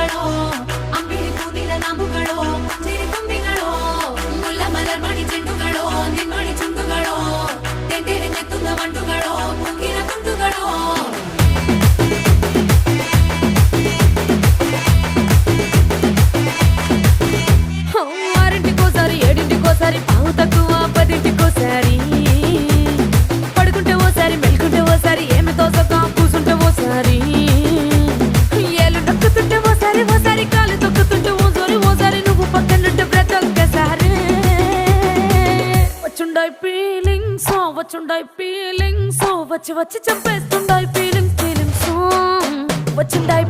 കണ്ണുകളോ അമ്പിളി പൂനില നാമ്പുകളോ ചിരിക്കുമ്പികളോ മുല്ലമലർ മണി ചെണ്ടുകളോ നിൻമണി ചുണ്ടുകളോ തെണ്ടിരിഞ്ഞെത്തുന്ന വണ്ടുകളോ പൂങ്കില കുണ്ടുകളോ ఆరింటికోసారి ఏడింటికోసారి పావు తక్కువ పదింటికోసారి పడుకుంటే ఓసారి మెలుకుంటే ఓసారి ఏమి తోసగా కూసుంటే ఓసారి ఏళ్ళు నొక్కుతుంటే ఓసారి ఓసారి కాలు తొక్కుతుంటే ఓసారి నువ్వు పక్కనుంటే బ్రతొక్కసారి వచ్చుండాయి ఫీలింగ్స్ వచ్చి వచ్చి చంపేస్తుండాయి ఫీలింగ్స్ వచ్చుండాయి